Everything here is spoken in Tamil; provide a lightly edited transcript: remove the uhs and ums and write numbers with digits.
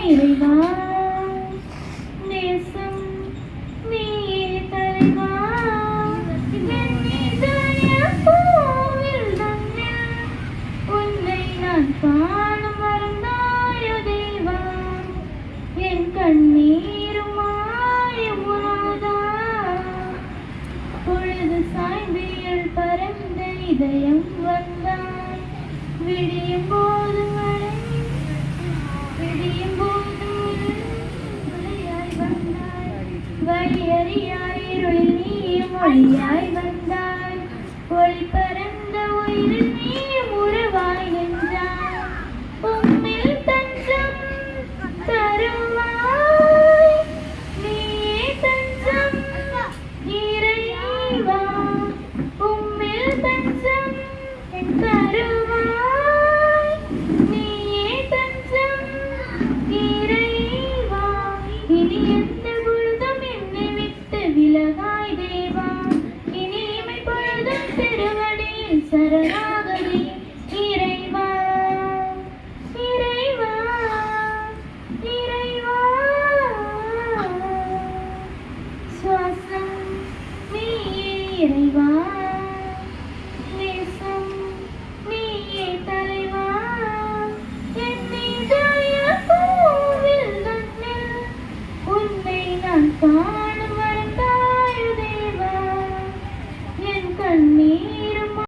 இறைவா நேசம் நீயே தலைவா என் இதய பூவில் தன்னில் உன்னை நான் காணும் மறந்தாயோ தேவா என் கண்ணீரும் மாயும் உணவுதா பொழுது சாய்ந்தியல் பரந்த இதயம் வந்தாய் விடியும் போது வழியறியாய் இருளில் நீயும் ஒளியாய் வந்தாய் ஒளி பரந்த உயிரில் நீயும் உருவாய் நின்றாய் உம்மில் தஞ்சம் தருவாய் நீயே தஞ்சம் இறைவா உம்மில் தஞ்சம் தருவாய் நீயே தஞ்சம் இறைவா இனி எந்த பொழுதும் என்னை விட்டு விலகாய் தேவா இனி இமை பொழுதும் திருவடியில் சரணாகதி இறைவா இறைவா இறைவா சுவாசம் நீயே இறைவா